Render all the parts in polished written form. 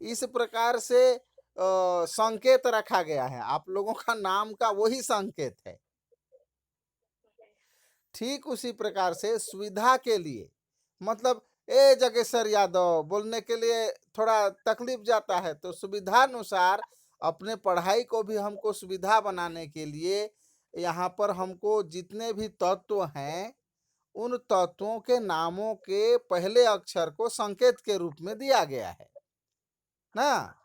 इस प्रकार से संकेत रखा गया है। आप लोगों का नाम का वही संकेत है। ठीक उसी प्रकार से सुविधा के लिए, मतलब ए जगेश्वर यादव बोलने के लिए थोड़ा तकलीफ जाता है, तो सुविधानुसार अपने पढ़ाई को भी हमको सुविधा बनाने के लिए यहाँ पर हमको जितने भी तत्व हैं, उन तत्वों के नामों के पहले अक्षर को संकेत के रूप में दिया गया है ना।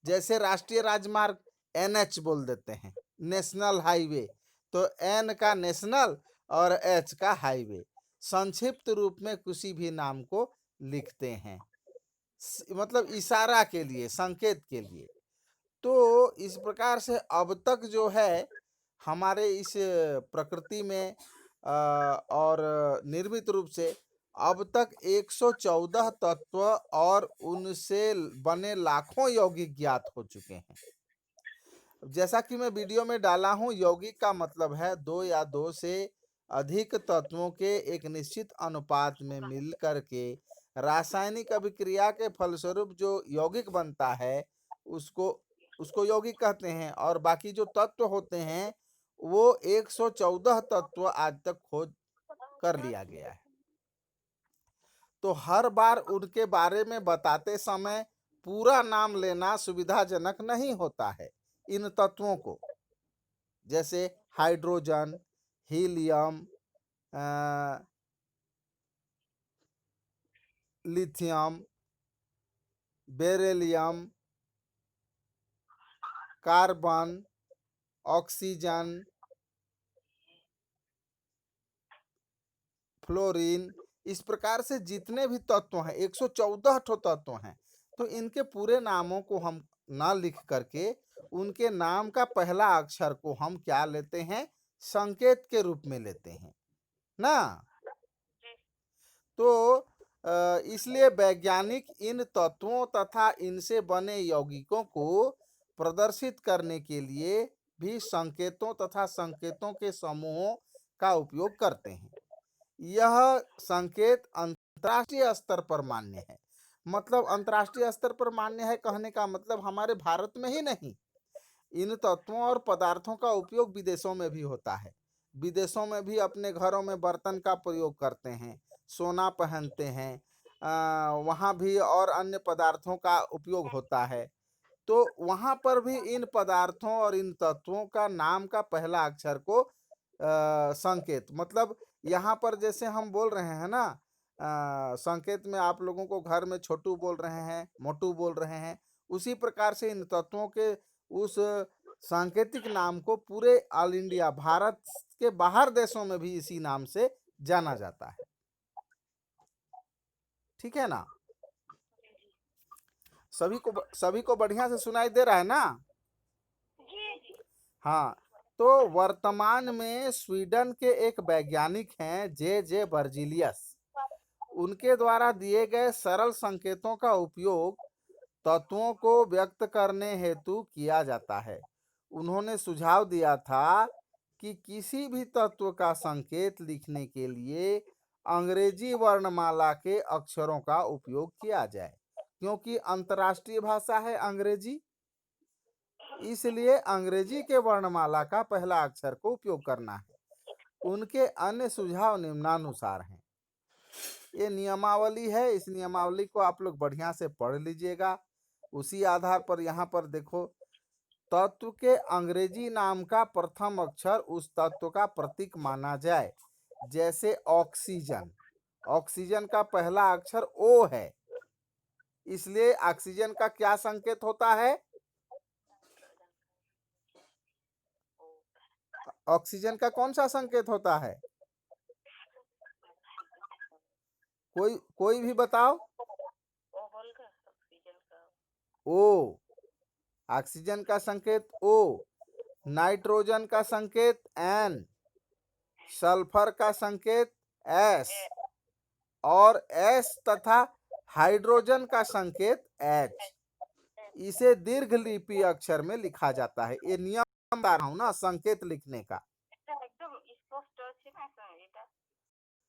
जैसे राष्ट्रीय राजमार्ग एनएच बोल देते हैं, नेशनल हाईवे, तो एन का नेशनल और एच का हाईवे, संक्षिप्त रूप में किसी भी नाम को लिखते हैं, मतलब इशारा के लिए, संकेत के लिए। तो इस प्रकार से अब तक जो है हमारे इस प्रकृति में और निर्मित रूप से अब तक 114 तत्व और उनसे बने लाखों यौगिक ज्ञात हो चुके हैं। जैसा कि मैं वीडियो में डाला हूं, यौगिक का मतलब है दो या दो से अधिक तत्वों के एक निश्चित अनुपात में मिल करके रासायनिक अभिक्रिया के फलस्वरूप जो यौगिक बनता है उसको उसको यौगिक कहते हैं। और बाकी जो तत्व होते हैं वो 114 तत्व आज तक खोज कर लिया गया है। तो हर बार उनके बारे में बताते समय पूरा नाम लेना सुविधाजनक नहीं होता है। इन तत्वों को जैसे hydrogen, helium, lithium, beryllium, carbon, oxygen, fluorine, इस प्रकार से जितने भी तत्व हैं, 114 ठो तत्व हैं। तो इनके पूरे नामों को हम ना लिख करके उनके नाम का पहला अक्षर को हम क्या लेते हैं, संकेत के रूप में लेते हैं ना। तो इसलिए वैज्ञानिक इन तत्वों तथा इनसे बने यौगिकों को प्रदर्शित करने के लिए भी संकेतों तथा संकेतों के समूहों का उपयोग करते हैं। यह संकेत अंतर्राष्ट्रीय स्तर पर मान्य है। मतलब अंतर्राष्ट्रीय स्तर पर मान्य है कहने का मतलब हमारे भारत में ही नहीं, इन तत्वों और पदार्थों का उपयोग विदेशों में भी होता है। विदेशों में भी अपने घरों में बर्तन का प्रयोग करते हैं, सोना पहनते हैं, वहाँ भी और अन्य पदार्थों का उपयोग होता है। तो वहाँ पर भी इन पदार्थों और इन तत्वों का नाम का पहला अक्षर को संकेत, मतलब यहाँ पर जैसे हम बोल रहे हैं ना, संकेत में आप लोगों को घर में छोटू बोल रहे हैं, मोटू बोल रहे हैं, उसी प्रकार से इन तत्वों के उस सांकेतिक नाम को पूरे ऑल इंडिया, भारत के बाहर देशों में भी इसी नाम से जाना जाता है। ठीक है ना। सभी को बढ़िया से सुनाई दे रहा है ना। हाँ, तो वर्तमान में स्वीडन के एक वैज्ञानिक हैं जे जे बर्जीलियस, उनके द्वारा दिए गए सरल संकेतों का उपयोग तत्वों को व्यक्त करने हेतु किया जाता है। उन्होंने सुझाव दिया था कि किसी भी तत्व का संकेत लिखने के लिए अंग्रेजी वर्णमाला के अक्षरों का उपयोग किया जाए, क्योंकि अंतर्राष्ट्रीय भाषा है अंग्रेजी, इसलिए अंग्रेजी के वर्णमाला का पहला अक्षर को उपयोग करना है। उनके अन्य सुझाव निम्नानुसार हैं। ये नियमावली है, इस नियमावली को आप लोग बढ़िया से पढ़ लीजिएगा। उसी आधार पर यहाँ पर देखो, तत्व के अंग्रेजी नाम का प्रथम अक्षर उस तत्व का प्रतीक माना जाए। जैसे ऑक्सीजन, ऑक्सीजन का पहला अक्षर ओ है, इसलिए ऑक्सीजन का क्या संकेत होता है, ऑक्सीजन का कौन सा संकेत होता है, कोई भी बताओ। ओ, ऑक्सीजन का संकेत ओ, नाइट्रोजन का संकेत एन, सल्फर का संकेत एस, और एस तथा हाइड्रोजन का संकेत एच। इसे दीर्घ लिपि अक्षर में लिखा जाता है। ये नियम बता रहा हूं ना संकेत लिखने का।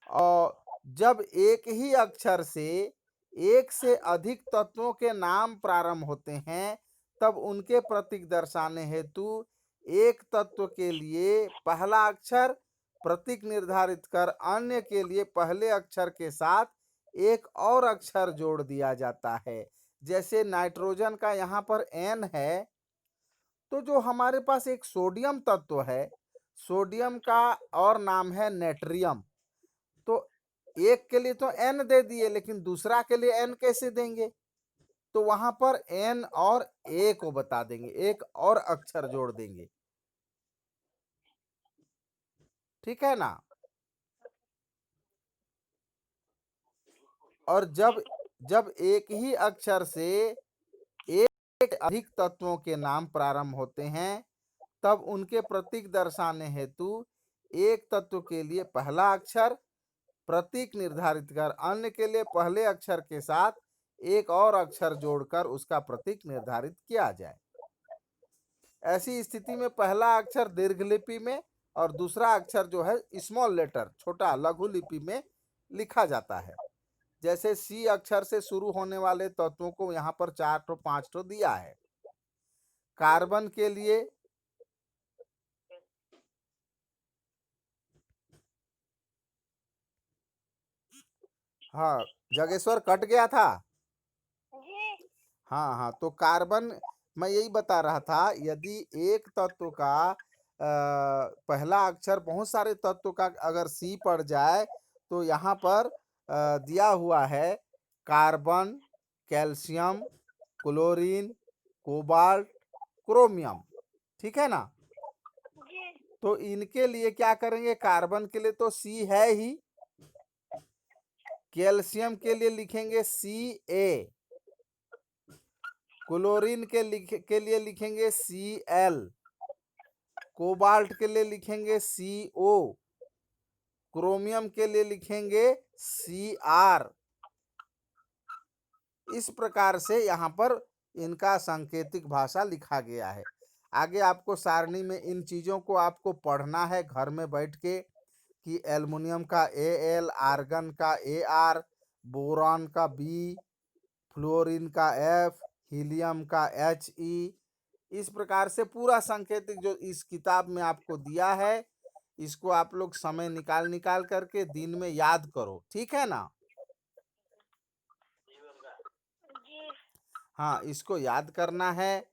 और जब एक ही अक्षर से एक से अधिक तत्वों के नाम प्रारंभ होते हैं तब उनके प्रतीक दर्शाने हेतु एक तत्व के लिए पहला अक्षर प्रतीक निर्धारित कर अन्य के लिए पहले अक्षर के साथ एक और अक्षर जोड़ दिया जाता है। जैसे नाइट्रोजन का यहाँ पर N है, तो जो हमारे पास एक सोडियम तत्व है, सोडियम का और नाम है नेट्रियम। तो एक के लिए तो N दे दिए, लेकिन दूसरा के लिए N कैसे देंगे? तो वहां पर N और A को बता देंगे, एक और अक्षर जोड़ देंगे। ठीक है ना? और जब जब एक ही अक्षर से एक अधिक तत्वों के नाम प्रारंभ होते हैं तब उनके प्रतीक दर्शाने हेतु एक तत्व के लिए पहला अक्षर प्रतीक निर्धारित कर अन्य के लिए पहले अक्षर के साथ एक और अक्षर जोड़कर उसका प्रतीक निर्धारित किया जाए। ऐसी स्थिति में पहला अक्षर दीर्घ लिपि में और दूसरा अक्षर जो है स्मॉल लेटर छोटा लघु लिपि में लिखा जाता है। जैसे सी अक्षर से शुरू होने वाले तत्वों को यहाँ पर 4 ठो 5 ठो दिया है। कार्बन के लिए हाँ, जगेश्वर कट गया था। हाँ हाँ, तो कार्बन मैं यही बता रहा था, यदि एक तत्व का पहला अक्षर बहुत सारे तत्व का अगर सी पड़ जाए तो यहाँ पर दिया हुआ है carbon, calcium, chlorine, cobalt, chromium. ठीक है ना? तो इनके लिए क्या करेंगे? कार्बन के लिए तो सी है ही, कैल्शियम के लिए लिखेंगे Ca, क्लोरीन के लिए लिखेंगे Cl, कोबाल्ट के लिए लिखेंगे CO, क्रोमियम के लिए लिखेंगे Cr। इस प्रकार से यहाँ पर इनका सांकेतिक भाषा लिखा गया है। आगे आपको सारणी में इन चीज़ों को आपको पढ़ना है घर में बैठ के कि एल्युमिनियम का Al, आर्गन का Ar, बोरॉन का B, फ्लोरीन का F, हीलियम का He। इस प्रकार से पूरा सांकेतिक जो इस किताब में आपको दिया है, इसको आप लोग समय निकाल निकाल करके दिन में याद करो। ठीक है ना? हाँ, इसको याद करना है।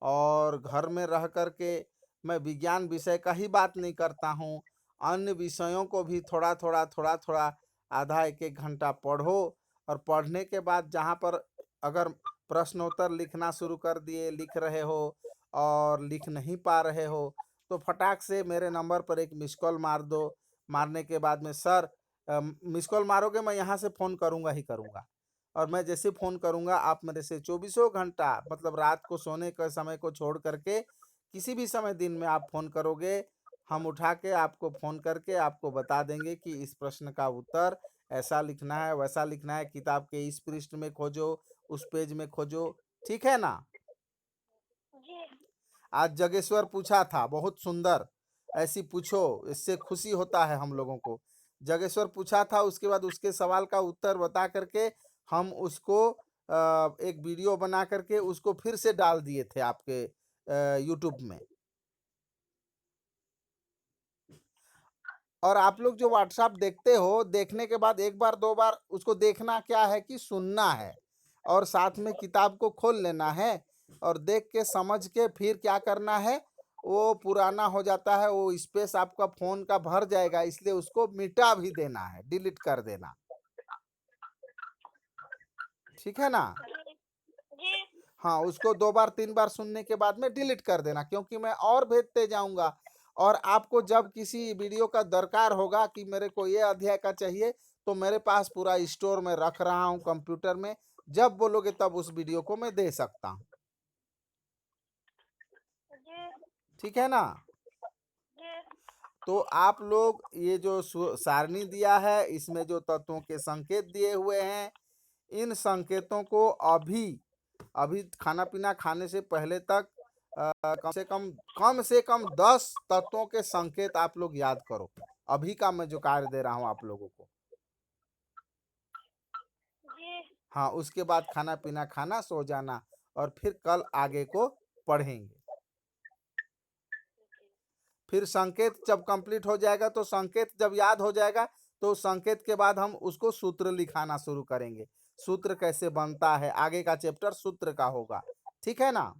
और घर में रह करके मैं विज्ञान विषय का ही बात नहीं करता हूँ, अन्य विषयों को भी थोड़ा थोड़ा आधा एक एक घंटा पढ़ो। और पढ़ने के बाद जहाँ पर अगर प्रश्नोत्तर लिखना शुरू कर दिए, लिख रहे हो और लिख नहीं पा रहे हो, तो फटाक से मेरे नंबर पर एक मिस कॉल मार दो। मारने के बाद में सर मिस कॉल मारोगे, मैं यहाँ से फ़ोन करूँगा ही करूँगा। और मैं जैसे फ़ोन करूँगा आप मेरे से चौबीसों घंटा, मतलब रात को सोने के समय को छोड़ करके किसी भी समय दिन में आप फ़ोन करोगे, हम उठा के आपको फ़ोन करके आपको बता देंगे कि इस प्रश्न का उत्तर ऐसा लिखना है, वैसा लिखना है, किताब के इस पृष्ठ में खोजो, उस पेज में खोजो। ठीक है ना? आज जगेश्वर पूछा था, बहुत सुंदर, ऐसी पूछो, इससे खुशी होता है हम लोगों को। जगेश्वर पूछा था, उसके बाद उसके सवाल का उत्तर बता करके हम उसको एक वीडियो बना करके उसको फिर से डाल दिए थे आपके यूट्यूब में। और आप लोग जो व्हाट्सएप देखते हो, देखने के बाद एक बार दो बार उसको देखना क्या है कि सुनना है, और साथ में किताब को खोल लेना है और देख के समझ के फिर क्या करना है, वो पुराना हो जाता है, वो स्पेस आपका फोन का भर जाएगा, इसलिए उसको मिटा भी देना है, डिलीट कर देना। ठीक है ना? हाँ, उसको 2 बार 3 बार सुनने के बाद में डिलीट कर देना, क्योंकि मैं और भेजते जाऊंगा। और आपको जब किसी वीडियो का दरकार होगा कि मेरे को ये अध्याय का चाहिए, तो मेरे पास पूरा स्टोर में रख रहा हूँ कंप्यूटर में, जब बोलोगे तब उस वीडियो को मैं दे सकता हूँ। ठीक है ना? तो आप लोग ये जो सारणी दिया है, इसमें जो तत्वों के संकेत दिए हुए हैं, इन संकेतों को अभी अभी खाना पीना खाने से पहले तक कम से कम 10 तत्वों के संकेत आप लोग याद करो। अभी का मैं जो कार्य दे रहा हूं आप लोगों को। हाँ, उसके बाद खाना पीना खाना, सो जाना और फिर कल आगे को पढ़ेंगे। फिर संकेत जब कंप्लीट हो जाएगा तो संकेत जब याद हो जाएगा तो संकेत के बाद हम उसको सूत्र लिखाना शुरू करेंगे। सूत्र कैसे बनता है, आगे का चैप्टर सूत्र का होगा। ठीक है ना?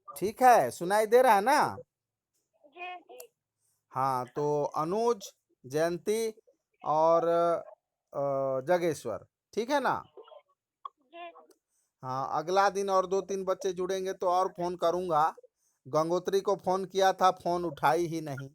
ठीक है, सुनाई दे रहा है ना? जी जी हाँ, तो अनुज, जयंती और जगेश्वर, ठीक है ना? जी हाँ, अगला दिन और 2-3 बच्चे जुड़ेंगे तो और फोन करूंगा। गंगोत्री को फोन किया था, फोन उठाई ही नहीं।